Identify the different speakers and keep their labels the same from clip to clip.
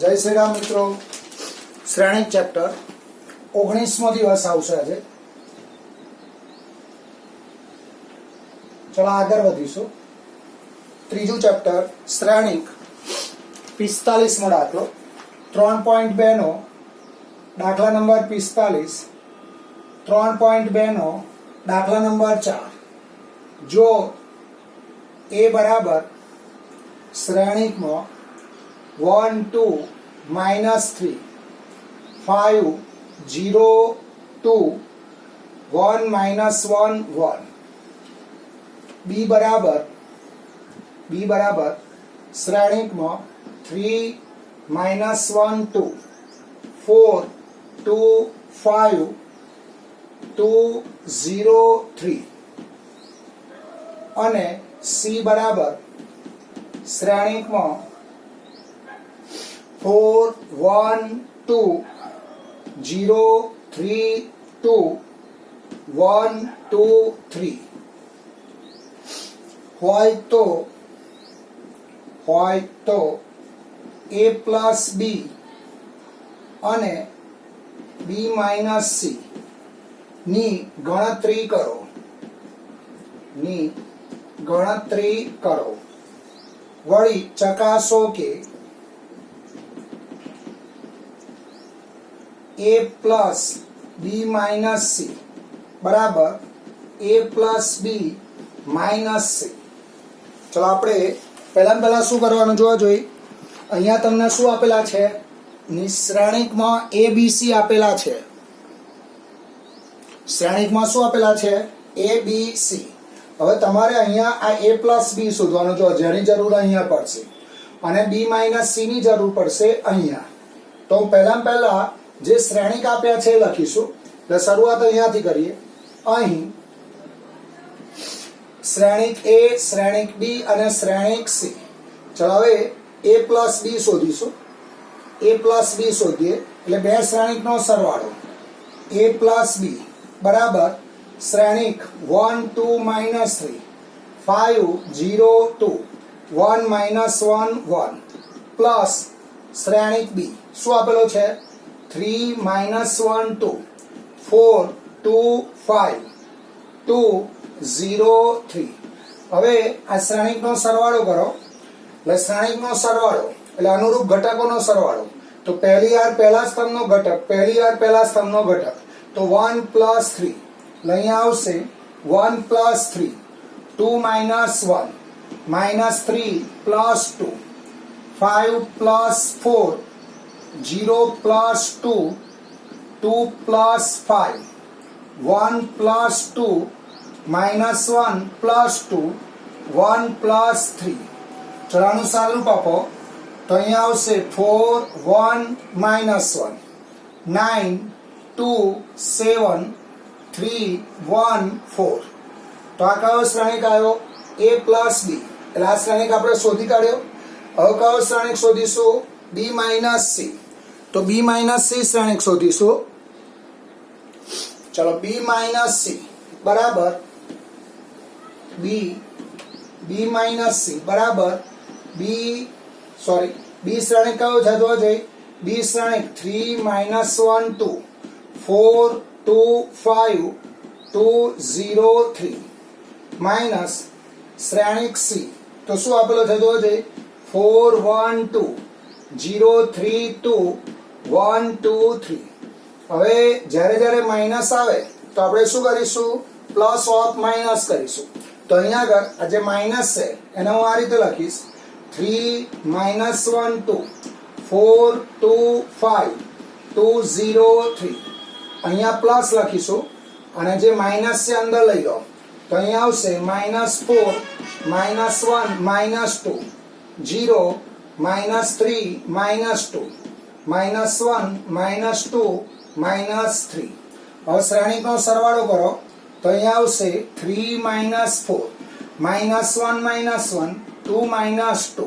Speaker 1: जय श्री राम मित्रों, श्रेणिक चैप्टर 19मो दिवस आवशे आजे। चलो आगे वधीशुं। त्रीजू चैप्टर श्रेणिक 45मो दाखलो 3.2 नो दाखला नंबर 45, 3.2 नो दाखला नंबर 4। जो ए बराबर श्रेणिक में 1 2 -3 5 0 2 1 -1 1 बी बराबर श्रेणिक में 3 -1 2 4 2 5 2 0 3 अने सी बराबर श्रेणिक में 4 1 2 0 3 2 1 2 3 होय तो ए प्लस बी अने बी माइनस सी नी गणतरी करो वળી चकासो के ए प्लस बी माइनस सी बराबर ए प्लस बी माइनस सी। चलो આપણે પહેલા શું કરવાનું જોવા જોઈએ। અહીંયા તમને શું આપેલા છે? શ્રેણિકમાં એ બી સી આપેલા છે। શ્રેણિકમાં શું આપેલા છે? એ બી સી। હવે તમારે અહીંયા આ a પ્લસ બી શોધવાનું જો જેની જરૂર અહીંયા પડશે અને b માઇનસ c ની જરૂર પડશે અહીંયા। તો પહેલા જે શ્રેણિક આપ્યા છે એ લખીશું। એટલે શરૂઆત અહીંયાથી કરીએ। અહીં શ્રેણિક a, શ્રેણિક b અને શ્રેણિક c। ચલો હવે a પ્લસ b શોધીશું। a પ્લસ b શોધીએ એટલે બે શ્રેણિકનો સરવાળો a પ્લસ b બરાબર श्रेणिक 1 2 -3 5 0 2 1 -1 1 प्लस श्रेणिक बी શું આપેલો છે? 3 -1 2 4 2 5 2 0 3। હવે આ શ્રેણિકનો સરવાળો કરો એટલે શ્રેણિકનો સરવાળો એટલે અનુરૂપ ઘટકોનો સરવાળો। તો પહેલી વાર પહેલા સ્તંભનો ઘટક, પહેલી વાર પહેલા સ્તંભનો ઘટક તો 1 + 3 લઈ આવશે 1 + 3 2 - 1 -3 + 2 5 + 4 0 + 2 2 + 5 1 + 2 -1 + 2 1 + 3। ચલાનું સાદુરૂપ આપો તો અહીંયા આવશે 4 1 -1 9 2 7 3 1 4। તો આ કયો શ્રેણિક આવ્યો? a પ્લસ બી। એટલે આ શ્રેણિક આપણે શોધી કાઢ્યો। હવે કયો શ્રેણિક શોધીશું? b minus c। તો b માઇનસ c શ્રેણિક શોધીશું। ચલો b માઇનસ c બરાબર b માઇનસ c બરાબર b શ્રેણિક કયો થતો જોઈએ? b શ્રેણિક 3 -1 2 4 2 5 2 0 3 માઇનસ શ્રેણિક સી તો શું આપેલો થતો છે? 4 1 2 0 3 2 1 2 3। હવે જ્યારે માઇનસ આવે તો આપણે શું કરીશું? પ્લસ ઓફ માઇનસ કરીશું। તો અહીંયા આગળ આ જે માઇનસ છે એને હું આ રીતે લખીશ 3 -1 2 4 2 5 2 0 3। અહીંયા પ્લસ લખીશું અને જે માઇનસ છે અંદર લઈ લો તો અહીંયા આવશે -4 -1 -2 0 -3 -2 -1 -2 -3। હવે શ્રેણિકનો સરવાળો કરો તો અહીંયા આવશે 3 -4 -1 -1 2 -2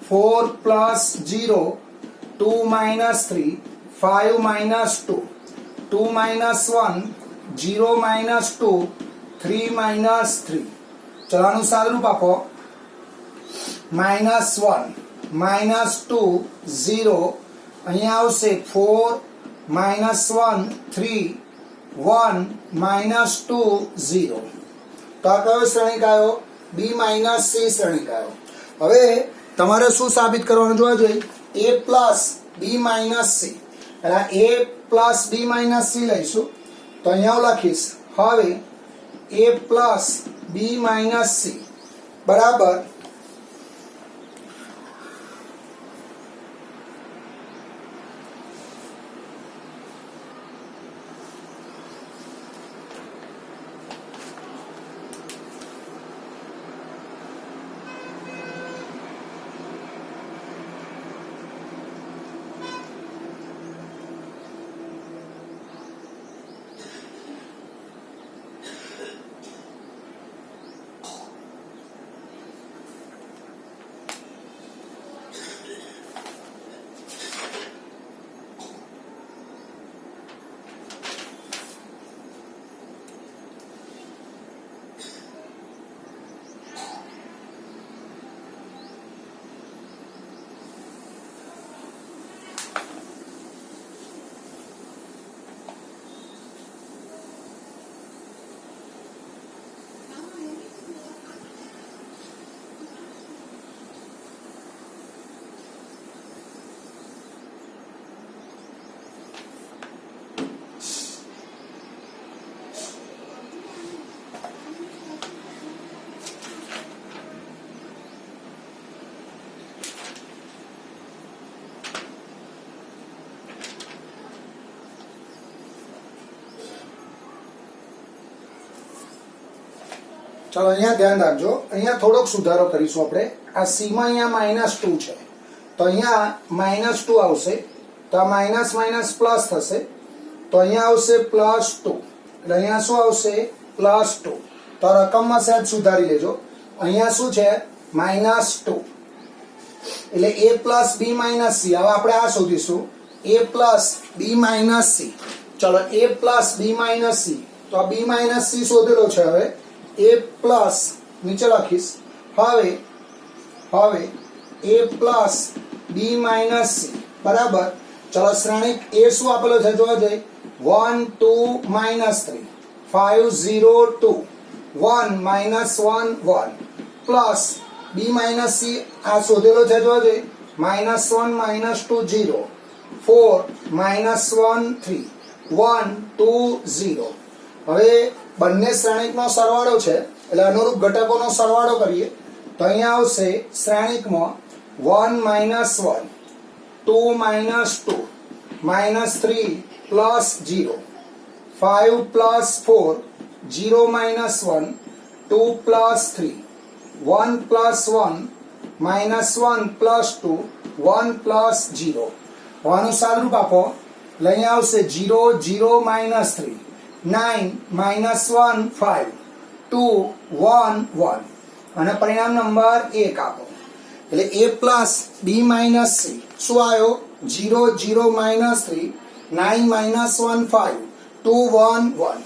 Speaker 1: 4 + 0 2 -3 5 -2 2 -1 0 -2 3 -3। ચલાનું સાદુરૂપ આપો -1 -2 0 અહીંયા આવશે 4 -1 3 1 -2 0 તો આ કયો શ્રેણિક આવ્યો b - c શ્રેણિક આવ્યો હવે તમારે શું સાબિત કરવાનું જોવા જોઈએ a પ્લસ b - c એટલે a પ્લસ b - c લઈશું તો અહીંયા હું લખીશ હવે a પ્લસ b - c બરાબર ચલો અહીંયા ધ્યાન રાખજો અહીંયા થોડોક સુધારો કરીશું આપણે આ c માં અહીંયા -2 છે તો અહીંયા -2 આવશે તો આ માઇનસ માઇનસ પ્લસ થશે તો અહીંયા આવશે +2 એટલે અહીંયા શું આવશે +2 તો રકમમાં સહેજ સુધારી લેજો અહીંયા શું છે -2 એટલે a + b - c હવે આપણે આ શોધીશું a + b - c ચલો a + b - c તો આ b - c શોધેલો છે હવે a પ્લસ નીચે લખીશ હવે a plus b minus c બરાબર ચલો શ્રેણિક a શું આપેલો છે જોવા જઈએ 1 2 -3 5 0 2 1 -1 1 પ્લસ b માઇનસ c આ શોધેલો છે જોવા જઈએ -1 -2 0 4 -1 3 1 2 0 હવે બંને શ્રેણિકનો સરવાળો છે એટલે અનુરૂપ ઘટકોનો સરવાળો કરીએ તો અહીંયા આવશે શ્રેણિકમાં 1 -1 2 -2 -3 +0 5 +4 0 -1 2 +3 1 +1 -1 +2 1 +0 આનું સાદુરૂપ આપો એટલે અહીંયા આવશે 0 0 -3 9 -1 5 2 1 1 અને પરિણામ નંબર 1 આપો એટલે a + b - c શું આવ્યો 0 0 -3 9 -1 5 2 1 1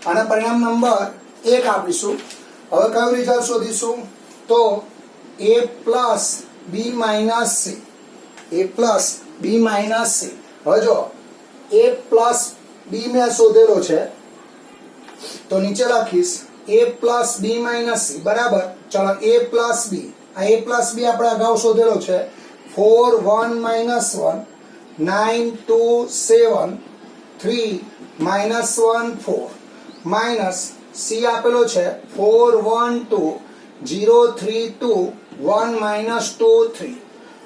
Speaker 1: અને પરિણામ નંબર 1 આપીશું હવે કયું રિઝલ્ટ શોધીશું તો a + b - c a + b - c હવે જો a + b મેં શોધેલો છે તો નીચે લખીશ a + b - c બરાબર ચલો a + b આ a + b આપણે અગાઉ શોધેલો છે 4 1 -1 9 2 7 3 -1 4 માઇનસ c આપેલો છે 4 1 2 0 3 2 1 -2 3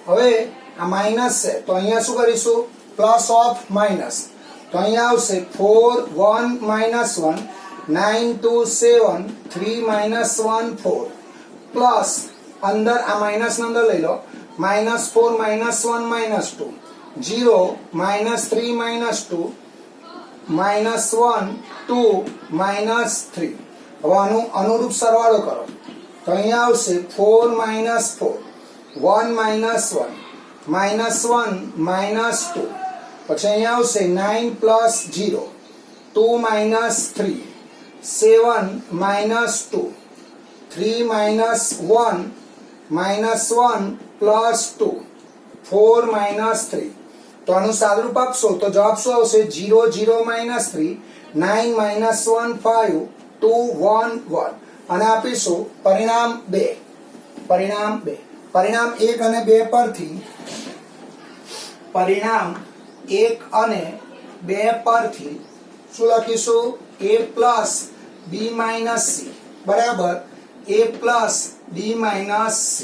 Speaker 1: હવે આ માઇનસ છે તો અહીંયા શું કરીશું પ્લસ ઓફ માઇનસ તો અહીંયા આવશે 4 1 -1 9 2 7 3 -1 4 પ્લસ અંદર આ માઇનસ અંદર લઈ લો -4 -1 -2 0 -3 -2 -1 2 -3 હવે આનું અનુરૂપ સરવાળો કરો તો અહીંયા આવશે 4 -4 1 -1 -1 -2 પછી અહીંયા આવશે 9 + 0 2 -3 7 -2 3 -1 -1 + 2 4 માઇનસ 3. તો આનું સાદુરૂપ આપશો તો જવાબ શું આવશે? 0 0 માઇનસ 3 9 માઇનસ 1 5 2 1 1. અને આપીશું પરિણામ 2. પરિણામ 1 અને 2 પરથી પરિણામ 1 અને 2 પરથી શું લખીશું? a plus b minus c બરાબર a plus b minus c.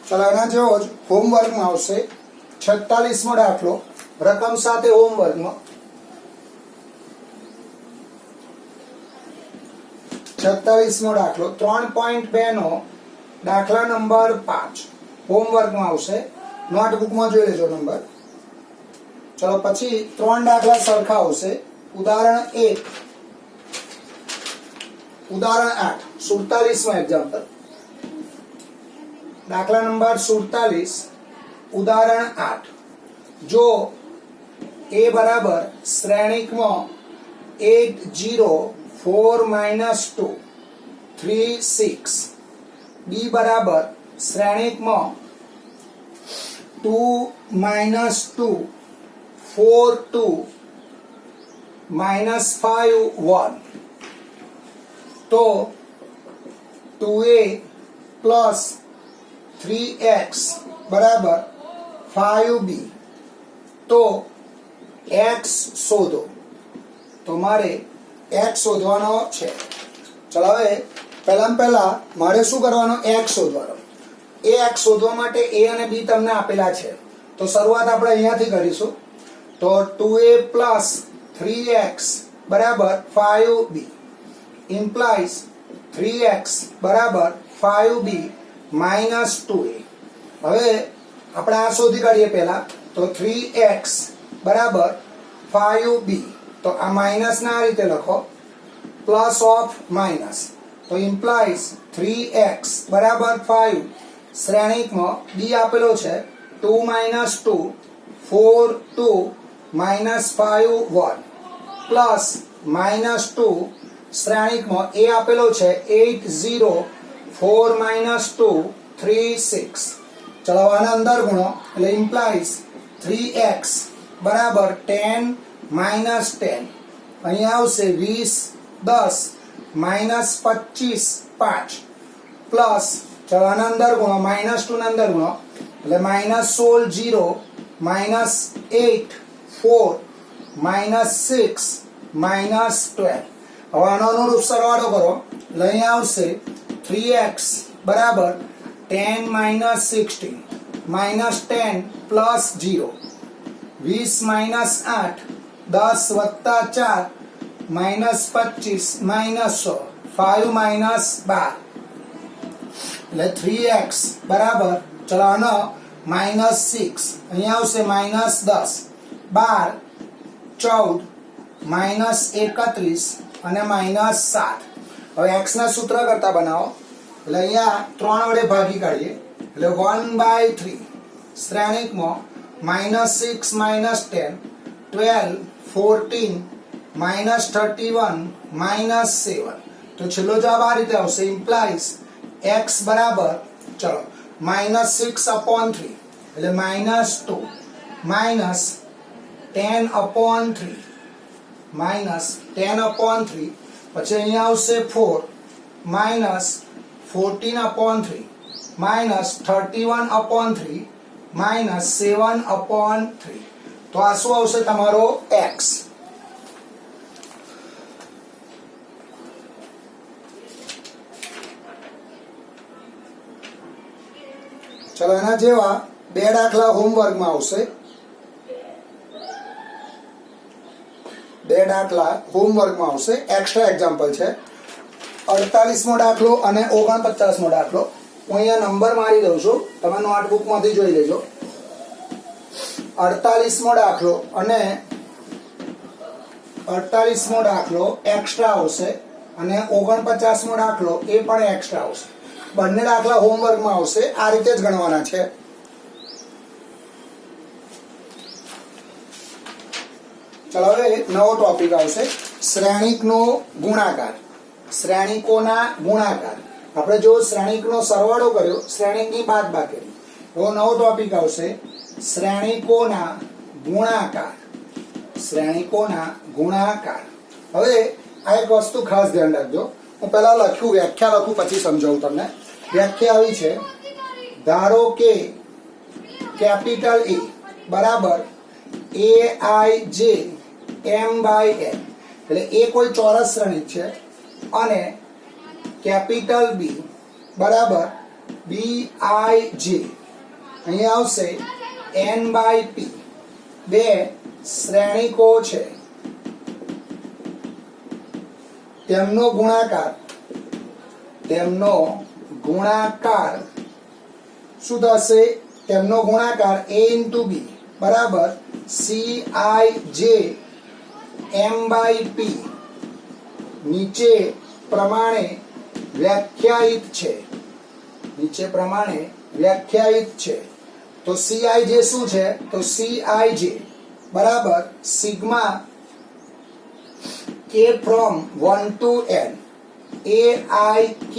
Speaker 1: ચલો એના જેવો જ હોમવર્કમાં આવશે 46મો દાખલો રકમ સાથે હોમવર્કમાં 46મો દાખલો 3.2 નો દાખલા નંબર 5 હોમવર્કમાં આવશે. નોટબુકમાં જોઈ લેજો નંબર. ચલો પછી 3 દાખલા સરખા આવશે. ઉદાહરણ 1 ઉદાહરણ 8 47માં એક્ઝામ્પલ. દાખલા નંબર 47 ઉદાહરણ 8. જો a બરાબર શ્રેણિકમાં 8 0 4 minus 2 3 6. b બરાબર શ્રેણિકમાં 2 minus 2 4 2 minus 5 1. તો 2a plus 3x બરાબર 5b. તો x શોધો. તો મારે x શોધવાનો છે. ચલો હવે પહેલા મારે શું કરવાનો? x શોધવાનો. એ x શોધવા માટે a અને b તમને આપેલા છે. તો શરૂઆત આપણે અહીંયાથી કરીશું. તો 2a plus 3x બરાબર 5b implies 3x બરાબર 5b minus 2a. હવે આપણે આ શોધી કાઢીએ પહેલા. તો 3x બરાબર 5b. તો આ માઇનસ ના આ રીતે લખો પ્લસ ઓફ માઇનસ. તો ઇમ્પ્લાઇઝ 3x બરાબર 5 શ્રેણિકમાં b આપેલો છે 2 minus 2 4 2 minus 5 1 plus minus 2 શ્રેણિકમાં a આપેલો છે 8 0 4 minus 2 3 6. ચલો આના અંદર ગુણો એટલે ઇમ્પ્લાઇઝ 3x બરાબર 10 minus 10. અહીંયા આવશે 20 10 minus 25 5 પ્લસ ચલો આના અંદર ગુણો minus 2 ના અંદર ગુણો એટલે minus 16 0 minus 8 4 minus 6 minus 12. હવે આનો અનુરૂપ સરવાળો કરો એટલે અહીંયા આવશે 3x બરાબર 10 minus 16 minus 10 plus 0 20 minus 8 10 વત્તા 4 minus 25 minus 100 5 minus 12 એટલે 3x બરાબર ચલો આનો minus 6 અહીંયા આવશે minus 10 12 14 minus 31 અને minus 7. હવે x ના સૂત્ર કરતા બનાવો એટલે અહીંયા 3 વડે ભાગી કાઢીએ એટલે 1/3 શ્રેણિકમાં -6 -10 12 14 -31 -7. તો છેલ્લો જવાબ આ રીતે આવશે ઇમ્પ્લાઇઝ x બરાબર ચલો -6/3 એટલે -2 -10/3 -10/3 પછી અહીંયા આવશે 4 -14/3 -31/3 -7/3. તો આ શું આવશે તમારો x. ચલો એના જેવા 2 દાખલા હોમવર્કમાં આવશે. 2 દાખલા હોમવર્કમાં આવશે. એક્સ્ટ્રા એક્ઝામ્પલ છે. 48મો દાખલો અને 49મો દાખલો. હું અહીંયા નંબર મારી દઉં છું, તમે નોટબુકમાંથી જોઈ લેજો. 48મો દાખલો અને 48મો દાખલો એક્સ્ટ્રા આવશે અને 49મો દાખલો એ પણ એક્સ્ટ્રા આવશે. બંને દાખલા હોમવર્કમાં આવશે, આ રીતે જ ગણવાના છે. ચલો હવે નવો ટોપિક આવશે, શ્રેણિકનો ગુણાકાર. શ્રેણિકોના ગુણાકાર. આપણે જો શ્રેણિકનો સરવાળો કર્યો, શ્રેણિકની બાદબાકી. એવો નવો ટોપિક આવશે, શ્રેણિકોના ગુણાકાર. શ્રેણિકોના ગુણાકાર. હવે આ એક વસ્તુ ખાસ ધ્યાન રાખજો. હું પહેલા લખ્યું, વ્યાખ્યા લખું પછી સમજાવું તમને. વ્યાખ્યા આવી છે, ધારો કે કેપિટલ એ બરાબર AIJ M/N, એટલે એ કોઈ ચોરસ શ્રેણિક છે, અને કેપિટલ B બરાબર BIJ, અહીંયા આવશે N/P, બે શ્રેણિકો છે, તેમનો ગુણાકાર શું થશે? તેમનો ગુણાકાર A into B બરાબર CIJ M/P નીચે પ્રમાણે વ્યાખ્યાયિત છે. તો CIJ શું છે? તો CIJ બરાબર sigma K from 1 to N AIK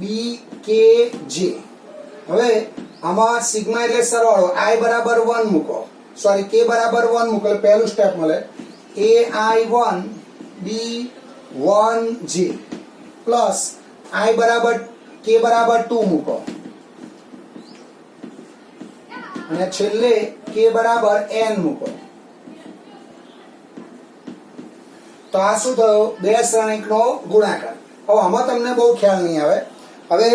Speaker 1: BKJ. હવે આમાં સિગ્મા એટલે સરવાળો, I બરાબર 1 મૂકો, સોરી K બરાબર 1 મૂકો, એટલે પહેલું સ્ટેપ મળે AI1 B1J પ્લસ I બરાબર K બરાબર 2 મૂકો, અને છેલ્લે K બરાબર N મૂકો. તો આ શું થયું? બે શ્રેણિકનો ગુણાકાર. હવે આમાં તમને બહુ ખ્યાલ નહીં આવે. હવે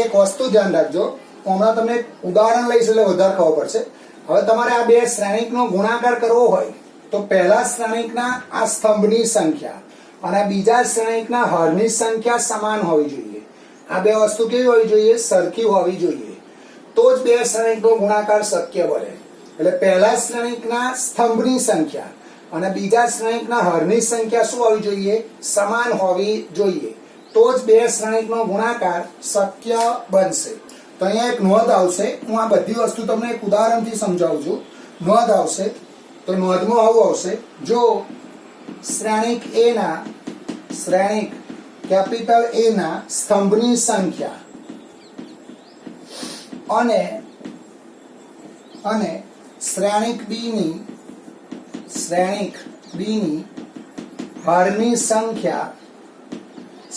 Speaker 1: એક વસ્તુ ધ્યાન રાખજો, હું હમણાં તમને ઉદાહરણ લઈશ એટલે વધારે ખબર પડશે. હવે તમારે આ બે શ્રેણિકનો ગુણાકાર કરવો હોય તો પહેલા શ્રેણિકના આ સ્તંભની સંખ્યા અને બીજા શ્રેણિકના હરની સંખ્યા સમાન હોવી જોઈએ. આ બે વસ્તુ કેવી હોવી જોઈએ? સરખી હોવી જોઈએ. તો જ બે શ્રેણિકનો ગુણાકાર શક્ય બને. એટલે પહેલા શ્રેણિકના સ્તંભની સંખ્યા અને બીજા શ્રેણિકના હરની સંખ્યા શું હોવી જોઈએ? સમાન હોવી જોઈએ. તો જ બે શ્રેણિકનો ગુણાકાર શક્ય બનશે. તો અહીંયા એક નોંધ આવશે, હું આ બધી વસ્તુ તમને એક ઉદાહરણથી સમજાવું છું. નોંધ આવશે, તો નોંધમાં આવું આવશે, જો શ્રેણિક કેપિટલ A ના સ્તંભની સંખ્યા અને શ્રેણિક B ની હરની સંખ્યા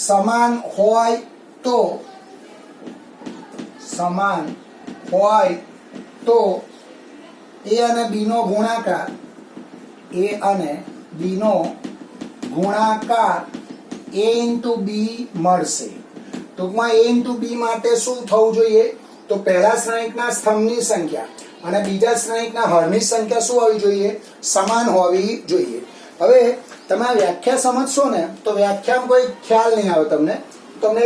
Speaker 1: સમાન હોય તો A અને B નો ગુણાકાર A into B મળશે. ટૂંકમાં A into B માટે શું થવું જોઈએ? તો પહેલા શ્રેણિકના સ્તંભની સંખ્યા અને બીજા શ્રેણિકના હરની સંખ્યા શું હોવી જોઈએ? સમાન હોવી જોઈએ. હવે તમે આ વ્યાખ્યા સમજશો ને તો વ્યાખ્યામાં કોઈ ખ્યાલ નહીં આવે તમને. તમને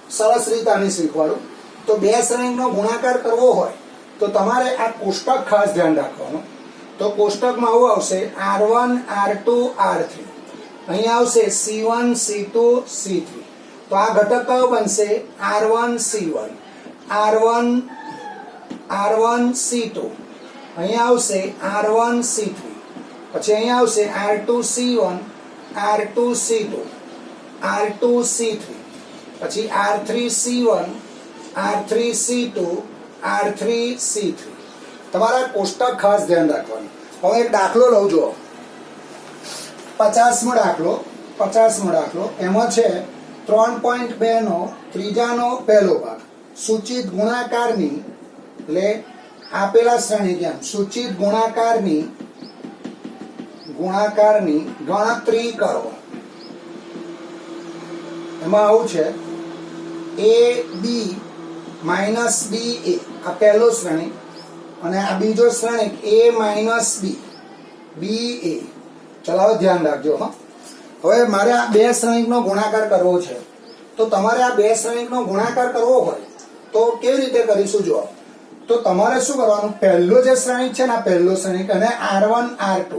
Speaker 1: સરસ રીતે આની શીખવાડું. તો બે શ્રેણિકનો ગુણાકાર કરવો હોય તો તમારે આ કોષ્ટક ખાસ ધ્યાન રાખવાનું. તો કોષ્ટકમાં આવું આવશે, R1 R2 R3, અહીંયા આવશે C1 C2 C3. તો આ ઘટક કયો બનશે? R1 C1, R1 C2, અહીંયા આવશે R1 C3, પછી અહીંયા આવશે R2 C1, R2 C2, R2 C3, પછી R3 C1, R3 C2, R3 C3. તમારા કોષ્ટક ખાસ ધ્યાન રાખવાનું. હવે એક દાખલો લઉં જો, 50મો દાખલો. એમાં છે 3.2 નો ત્રીજાનો પહેલો ભાગ. સૂચિત ગુણાકારની, એટલે આપેલા શ્રેણિક એમ સૂચિત ગુણાકારની ગણતરી કરો. એમાં આવું છે AB માઇનસ BA, આ પહેલો શ્રેણિક, અને આ બીજો શ્રેણિક A માઇનસ BA. ચલો હવે ધ્યાન રાખજો. હવે મારે આ બે શ્રેણિકનો ગુણાકાર કરવો છે. તો તમારે આ બે શ્રેણિકનો ગુણાકાર કરવો હોય તો કેવી રીતે કરીશું? જો, તો તમારે શું કરવાનું? પહેલો જે શ્રેણિક છે ને, આ પહેલો શ્રેણિક, અને R1 R2,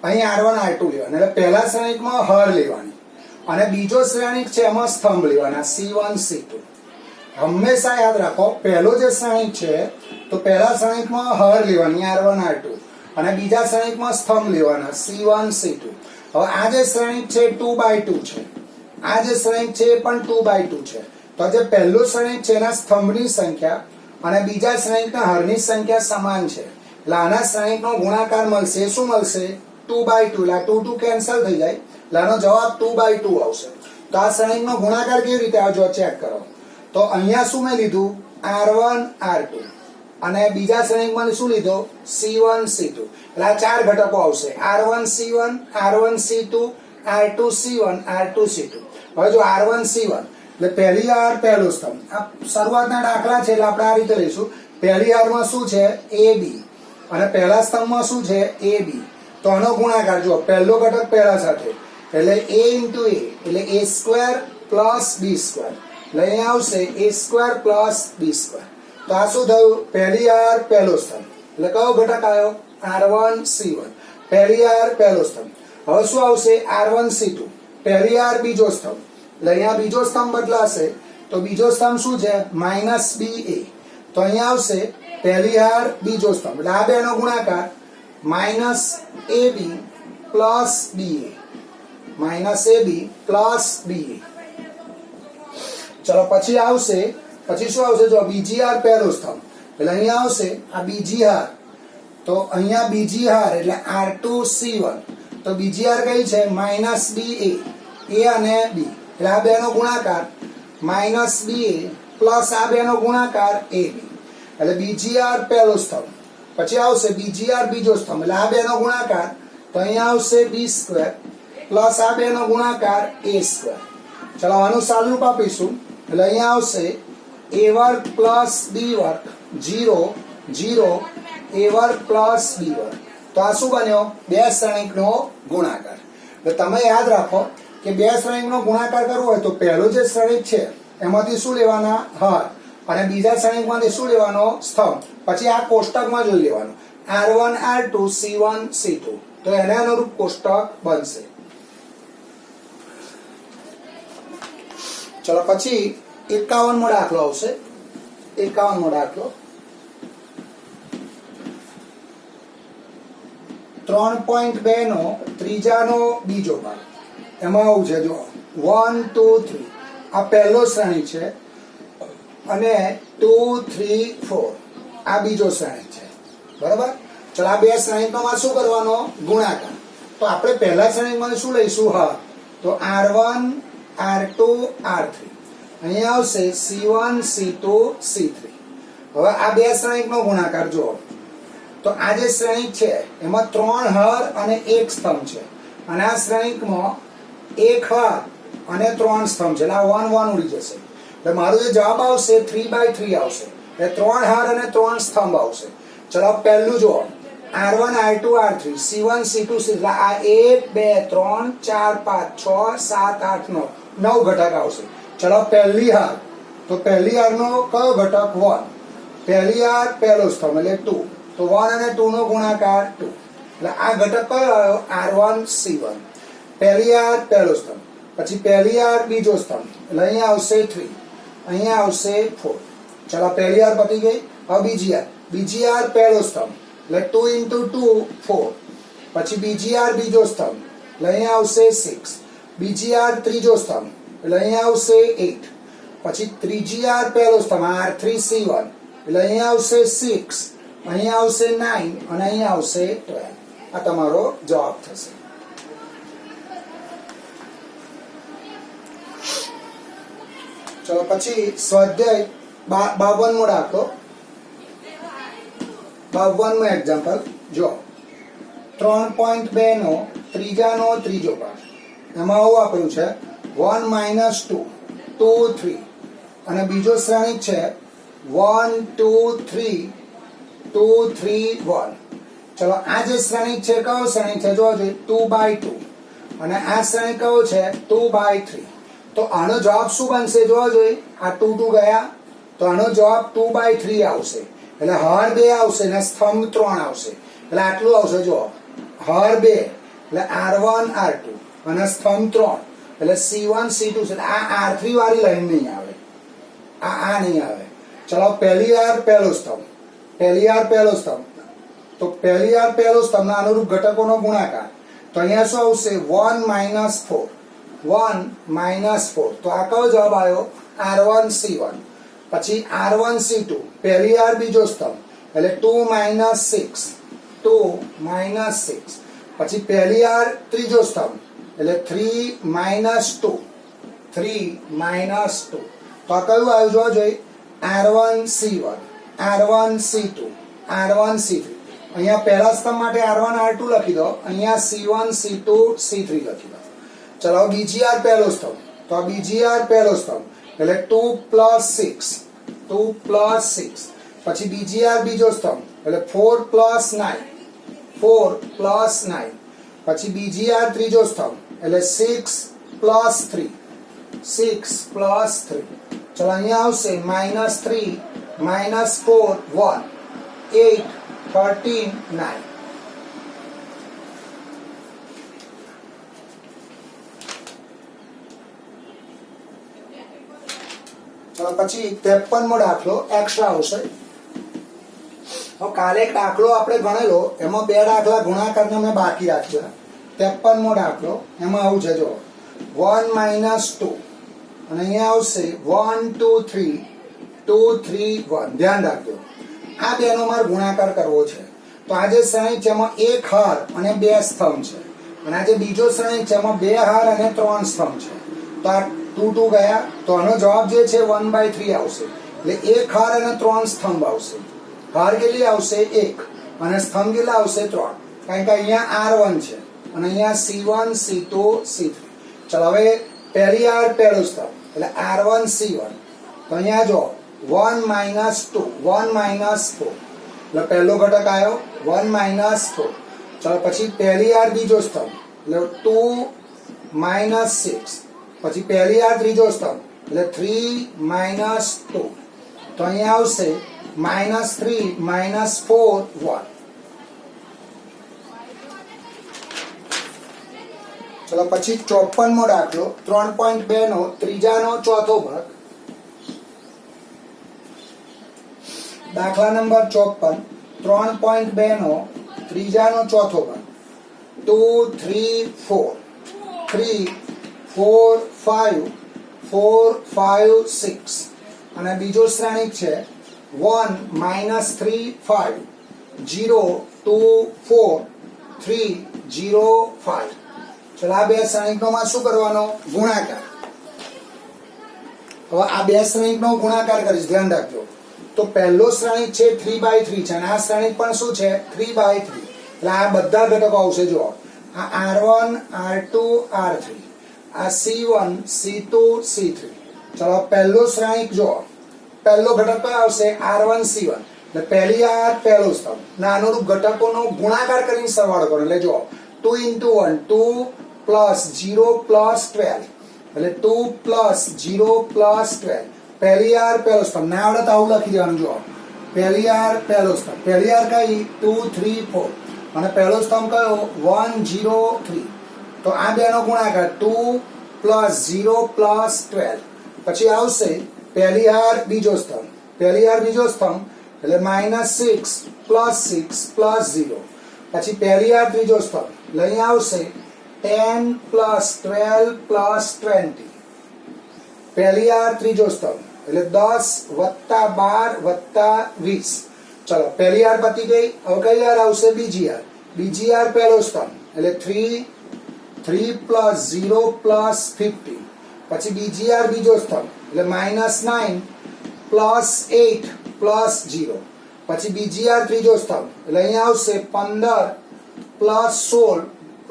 Speaker 1: અહીં R1 R2 લેવાનું, એટલે પહેલા શ્રેણિકમાં હર લેવાની, અને બીજો શ્રેણિક છે એમાં સ્તંભ લેવાના C1 C2. હંમેશા યાદ રાખો, પહેલો જે શ્રેણિક છે તો પહેલા શ્રેણિકમાં હર લેવાની R1 R2 અને બીજા શ્રેણિકમાં સ્તંભ લેવાના C1 C2. હવે આ જે શ્રેણિક છે 2/2 છે, આ જે શ્રેણિક છે એ પણ 2/2 છે. તો જે પહેલું શ્રેણિક છે એના સ્તંભની સંખ્યા અને બીજા શ્રેણિકના હરની સંખ્યા સમાન છે, એટલે આના શ્રેણિકનો ગુણાકાર મળશે. શું મળશે? 2/2. એટલે 2 કેન્સલ થઈ જાય, એટલે આનો જવાબ 2/2 આવશે. તો આ શ્રેણિકનો ગુણાકાર કેવી રીતે આવજો ચેક કરો. તો અહીંયા શું મેં લીધું? R1 R2 અને બીજા શ્રેણિકમાં શું લીધો? C1 C2. એટલે આ ચાર ઘટકો આવશે: R1 C1, R1 C2, R2 C1, R2 C2. હવે જો R1 C1 એટલે પહેલી હાર પહેલો સ્તંભ. આ શરૂઆતના દાખલા છે એટલે આપણે આ રીતે લઈશું. પહેલી હારમાં શું છે? AB અને પહેલા સ્તંભમાં શું છે? AB. તો આનો ગુણાકાર જો પહેલો ઘટક પહેલા સાથે એટલે A into A એટલે A² પ્લસ B². એટલે અહીંયા આવશે A² પ્લસ B². તો આ શું થયું? પહેલી હાર પહેલો સ્તંભ એટલે કયો ઘટક આવ્યો? R1 C1. પહેલી હાર પહેલો સ્તંભ. હવે શું આવશે? R1 C2. પહેલી હાર બીજો સ્તંભ એટલે અહીંયા બીજો સ્તંભ બદલાશે. તો બીજો સ્તંભ શું છે? -BA. તો અહીંયા આવશે પહેલી હાર બીજો સ્તંભ એટલે આ બેનો ગુણાકાર -AB plus BA. -AB plus BA. ચલો પછી આવશે, પછી શું આવશે? જો બીજી હાર પહેલો સ્તંભ એટલે અહીંયા આવશે આ બીજી હાર. તો અહીંયા બીજી હાર એટલે R2 C1. તો બીજી હાર કઈ છે? -BA. A અને B એટલે આ બેનો ગુણાકાર -BA પ્લસ આ બેનો ગુણાકાર AB. એટલે બીજી હાર પહેલો સ્તંભ. પછી આવશે બીજી હાર બીજો સ્તંભ એટલે આ બેનો ગુણાકાર. તો અહીંયા આવશે B² પ્લસ આ બેનો ગુણાકાર A². ચલો આનું સાદુરૂપ આપીશું એટલે અહીંયા આવશે A² plus B² 0 0 A² plus B². તો આ શું બન્યો? બે શ્રેણિકનો ગુણાકાર. એટલે તમે યાદ રાખો કે બે શ્રેણિકનો ગુણાકાર કરવો હોય તો પહેલો જે શ્રેણિક છે એમાંથી શું લેવાના? હર. અને બીજા શ્રેણિકમાંથી શું લેવાનો? સ્તંભ. પછી આ કોષ્ટકમાં જોઈ લેવાનું R1 R2 C1 C2. તો એને અનુરૂપ કોષ્ટક બનશે. ચલો પછી 51મો દાખલો આવશે. 51મો દાખલો 3.2 નો ત્રીજાનો બીજો ભાગ. એમાં આવું છે જો 1 2 3 આ પહેલો શ્રેણિક છે અને 2 3 4 આ બીજો શ્રેણિક છે. બરાબર? ચલો આ બે શ્રેણિકમાં શું કરવાનો? ગુણાકાર. તો આપણે પહેલા શ્રેણિકમાં શું લઈશું? હા, તો R1 R2 R3. અહીંયા આવશે C1 C2 C3. હવે આ બે શ્રેણિકનો ગુણાકાર જુઓ. તો આ જે શ્રેણિક છે એમાં 3 હર અને 1 સ્તંભ છે અને આ શ્રેણિકમાં 1 હર અને 3 સ્તંભ છે એટલે આ 1 1 ઉડી જશે. એટલે મારો જે જવાબ આવશે 3/3 આવશે. એટલે 3 હર અને 3 સ્તંભ આવશે. ચલો પહેલું જુઓ R1 R2 R3 C1 C2 C3. આ 1 2 3 4 5 6 7 8 9 9 ઘટક આવશે. ચલો પહેલી હાર. તો પહેલી હારનો કયો ઘટક? 1. પહેલી હાર પહેલો સ્તંભ એટલે 2. તો 1 અને 2 નો ગુણાકાર 2. એટલે આ ઘટક કયો આવ્યો? R1 C1. પહેલી હાર પહેલો સ્તંભ. પછી પહેલી હાર બીજો સ્તંભ એટલે અહીંયા આવશે 3. અહીંયા આવશે 4. ચલો પહેલી હાર પતી ગઈ. હવે બીજી હાર. બીજી હાર પહેલો સ્તંભ એટલે 2 into 2 4. પછી બીજી હાર બીજો સ્તંભ એટલે અહીંયા આવશે 6. બીજી હાર ત્રીજો સ્તંભ એટલે અહીંયા આવશે 8. પછી ત્રીજી હાર પહેલો સ્તંભ R3 C1 એટલે અહીંયા આવશે 6. અહીંયા આવશે 9 અને અહીંયા આવશે 12. આ તમારો જવાબ થશે. ચલો પછી સ્વાધ્યાય 52મો દાખલો. 52મો એક્ઝામ્પલ જો 3.2 નો ત્રીજાનો ત્રીજો ભાગ. એમાં આવું આપ્યું છે 1 - 2 2 3 અને બીજો શ્રેણિક છે 1 2 3 2 3 1. ચલો આ જે શ્રેણિક છે કયો શ્રેણિક છે? જો 2/2 અને આ શ્રેણિક કયો છે? 2/3. તો આનો જવાબ શું બનશે? જોવા જોઈએ. આ 2 2 ગયા તો આનો જવાબ 2/3 આવશે. એટલે હર 2 આવશે ને સ્તંભ 3 આવશે. એટલે આટલું આવશે જો હર 2 એટલે R1 R2 અને સ્તંભ 3 એટલે C1 C2 છે આ R3 વાળી લાઈન નહીં આવે, આ નહીં આવે. ચલો પહેલી આર પહેલો સ્તંભ, પહેલી આર પહેલો સ્તંભ, તો પહેલી આર પહેલો સ્તંભના અનુરૂપ ઘટકોનો ગુણાકાર. તો અહીંયા શું આવશે 1 - 4 તો આ કયો જવાબ આવ્યો R1 C1. પછી R1 C2 પહેલી આર બીજો સ્તંભ એટલે 2 - 6 પછી પહેલી આર ત્રીજો સ્તંભ એટલે 3 - 2 તો આ કયું આવ્યું જોવા જોઈએ R1 C1 R1 C2 R1 C3. અહીંયા પહેલા સ્તંભ માટે R1 R2 લખી દો, અહીંયા C1 C2 C3 લખી દો. ચલો બીજી આર પહેલો સ્તંભ, તો આ બીજી આર પહેલો સ્તંભ એટલે 2 + 6 પછી બીજી આર બીજો સ્તંભ એટલે 4 + 9 પછી બીજી આર ત્રીજો સ્તંભ એટલે 6 + 3 ચલો અહીંયા આવશે -3 - 4 1 8 13 9. ચલો પછી 53મો દાખલો એક્સ્ટ્રા આવશે. હવે કાલે એક દાખલો આપણે ગણેલો, એમાં બે દાખલા ગુણાકારના મેં બાકી રાખ્યા. 53મો દાખલો એમાં આવું છે જો 1 - 2 અને અહીંયા આવશે 1 2 3 2 3 1. ધ્યાન રાખજો આ બેનો મારે ગુણાકાર કરવો છે. તો આ જે શ્રેણી છે એમાં એક હાર અને બે સ્તંભ છે, અને આ જે બીજો શ્રેણી છે એમાં બે હાર અને ત્રણ સ્તંભ છે. તો આ 2 2 ગયા, તો આનો જવાબ જે છે 1/3 આવશે. એટલે એક હાર અને ત્રણ સ્તંભ આવશે. હાર કેટલી આવશે 1 અને સ્તંભ કેટલા આવશે 3, કારણ કે અહીંયા R1 છે અને અહીંયા C1 C2 C3. ચલો હવે પહેલી આર પહેલો સ્તંભ એટલે R1 C1. તો અહીંયા જો 1 - 2 1 - 4 એટલે પહેલો ઘટક આવ્યો 1 - 4. ચલો પછી પહેલી આર બીજો સ્તંભ એટલે 2 - 6 પછી પહેલી આર ત્રીજો સ્તંભ એટલે 3 - 2. તો અહીંયા આવશે -3 - 4 1. ચલો પછી 54મો દાખલો 3.2 નો ત્રીજાનો ચોથો ભાગ. દાખલા નંબર 54 3.2 નો ત્રીજાનો ચોથો ભાગ. 2 3 4 3 4 5 4 5 6 અને બીજો શ્રેણિક છે 1 - 3 5 0 2 4 3 0 5. ચલો આ બે શ્રેણિકનો માં શું કરવાનો ગુણાકાર. હવે આ બે શ્રેણિકનો ગુણાકાર કરીશ, ધ્યાન રાખજો. તો પહેલો શ્રેણિક છે 3/3 છે અને આ શ્રેણિક પણ શું છે 3/3. એટલે આ બધા ઘટકો આવશે જો આ R1 R2 R3 આ C1 C2 C3. ચલો પહેલો શ્રેણિક જો પહેલો ઘટક કયો આવશે R1 C1. એટલે પહેલી આર પહેલો સ્તંભ ના અનુરૂપ ઘટકોનો ગુણાકાર કરીને સરવાળો કરો. એટલે જો 2 × 1 2 + 0 + 12 એટલે 2 + 0 + 12. પહેલી આર પહેલો સ્તંભ ના આવડે તો આવું લખી દેવાનું જો પહેલી આર પહેલો સ્તંભ. પહેલી આર કઈ 2 3 4 અને પહેલો સ્તંભ કયો 1 0 3. તો આ બેનો ગુણાકાર 2 + 0 + 12. પછી આવશે પહેલી આર બીજો સ્તંભ. પહેલી આર બીજો સ્તંભ એટલે -6 + 6 + 0. પછી પહેલી આર ત્રીજો સ્તંભ એટલે અહીંયા આવશે 10 + 12 + 20. પહેલી આર ત્રીજો સ્તંભ એટલે 10 + 12 + 20. ચલો પહેલી આર પતી ગઈ. હવે કઈ આર આવશે બીજી આર. બીજી આર પહેલો સ્તંભ એટલે 3 + 0 + 15. પછી બીજી આર બીજો સ્તંભ એટલે -9 + 8 + 0. પછી બીજી આર ત્રીજો સ્તંભ એટલે અહીંયા આવશે 15 + 16 +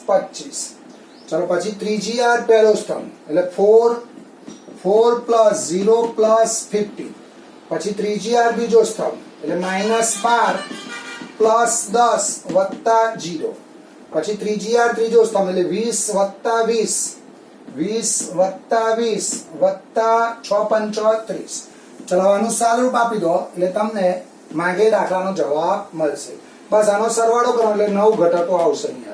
Speaker 1: 25. ચલો પછી ત્રીજી આર પહેલો સ્તંભ એટલે 4 + 0 + 15. પછી ત્રીજી આર બીજો સ્તંભ એટલે -12 + 10 + 0. પછી ત્રીજી આર ત્રીજો સ્તંભ એટલે 20 + 20 + 6 × 35. ચલો આનું સાદુરૂપ આપી દો એટલે તમને માંગેલ દાખલાનો જવાબ મળશે. બસ આનો સરવાળો કરો એટલે 9 ઘટકો આવશે અહીંયા.